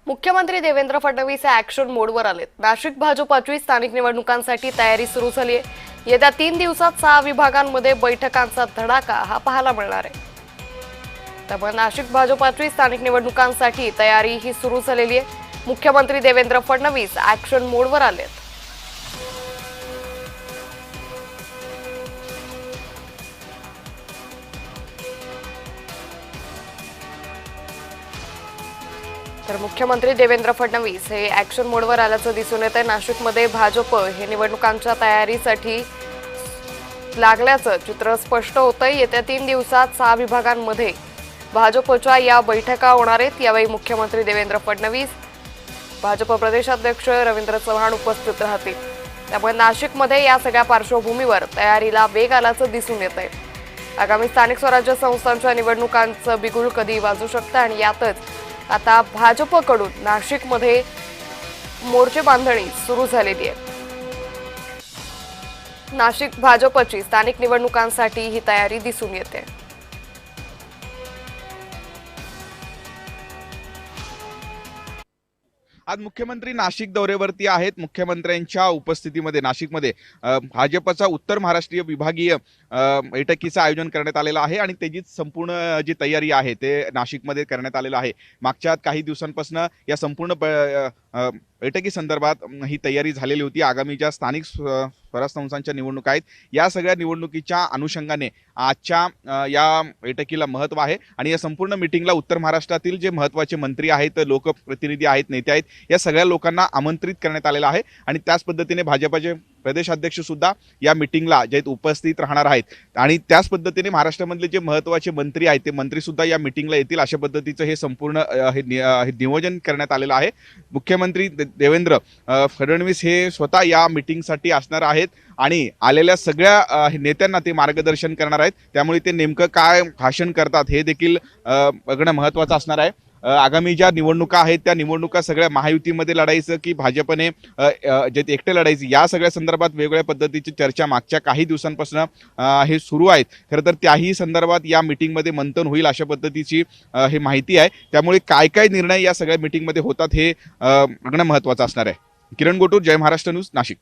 मुख्यमंत्री देवेंद्र फडणवीस ऍक्शन मोडवर आलेत। नाशिक भाजपाची स्थानिक निवडणुकांसाठी तयारी सुरू झाली आहे। येत्या 3 दिवसात 6 विभागांमध्ये बैठकांचा धडाका हा पाहायला मिळणार आहे। त्यामुळे नाशिक भाजपाची स्थानिक निवडणुकांसाठी तयारी ही सुरू झालेली आहे। मुख्यमंत्री देवेंद्र फडणवीस ऍक्शन मोडवर आलेत। तर मुख्यमंत्री देवेंद्र फडणवीस हे ऍक्शन मोडवर आल्याचं दिसून येत आहे। नाशिकमध्ये भाजप हे निवडणुकांच्या तयारीसाठी लागल्याचं चित्र स्पष्ट होतंय। येत्या 3 दिवसात 6 विभागांमध्ये भाजपच्या या बैठका होणार आहेत। यावेळी मुख्यमंत्री देवेंद्र फडणवीस, भाजप प्रदेशाध्यक्ष रवींद्र चव्हाण उपस्थित राहतील। त्यामुळे नाशिकमध्ये या सगळ्या पार्श्वभूमीवर तयारीला वेग आल्याचं दिसून येत आहे। आगामी स्थानिक स्वराज्य संस्थांच्या निवडणुकांचं बिगुल कधी वाजू शकतं आणि यातच आता भाजपकडून नाशिकमध्ये मोर्चे बांधणी सुरू झालेली आहे। नाशिक भाजपची स्थानिक निवडणुकांसाठी ही तयारी दिसून येते। आज मुख्यमंत्री नाशिक दौऱ्यावरती आहेत। मुख्यमंत्र्यांच्या उपस्थितीमध्ये नाशिकमध्ये भाजपचा उत्तर महाराष्ट्रीय विभागीय बैठकीचं आयोजन करण्यात आलेलं आहे आणि त्याची संपूर्ण जी तयारी आहे ते नाशिकमध्ये करण्यात आलेलं आहे। मागच्या काही दिवसांपासून या संपूर्ण बैठकी संदर्भात ही तयारी झालेली होती। आगामी ज्या स्थानिक स्वराज्य संस्थांच्या निवडणुका आहेत या सगळ्या निवडणुकीच्या अनुषंगाने आजच्या या बैठकीला महत्त्व आहे आणि या संपूर्ण मीटिंगला उत्तर महाराष्ट्रातील जे महत्त्वाचे मंत्री आहेत, लोकप्रतिनिधी आहेत, नेते आहेत, या सगळ्या लोकांना आमंत्रित करण्यात आलेलं आहे आणि त्याच पद्धतीने भाजपचे प्रदेशाध्यक्ष सुद्धा या मीटिंगला जे उपस्थित राहणार आहेत आणि त्याच पद्धतीने महाराष्ट्रामधले जे महत्त्वाचे मंत्री आहेत ते मंत्री सुद्धा या मीटिंगला येतील अशा पद्धतीचं हे संपूर्ण हे नियोजन करण्यात आलेलं आहे। मुख्यमंत्री देवेंद्र फडणवीस हे स्वतः या मीटिंगसाठी असणार आहेत आणि आलेल्या सगळ्या नेत्यांना ते मार्गदर्शन करणार आहेत। त्यामुळे ते नेमकं काय भाषण करतात हे देखील बघणं महत्त्वाचं असणार आहे। आगामी ज्या निवडणुका आहेत त्या निवडणुका सगळ्या महायुतीमध्ये लढायचं की भाजपने जे एकटे लढायचं या सगळ्या संदर्भात वेगवेगळ्या पद्धतीची चर्चा मागच्या काही दिवसांपासून हे सुरू आहेत। खरं तर त्याही संदर्भात या मीटिंगमध्ये मंथन होईल अशा पद्धतीची हे माहिती आहे। त्यामुळे काय काय निर्णय या सगळ्या मीटिंगमध्ये होतात हे बघणं महत्त्वाचं असणार आहे। किरण गोटूर, जय महाराष्ट्र न्यूज, नाशिक।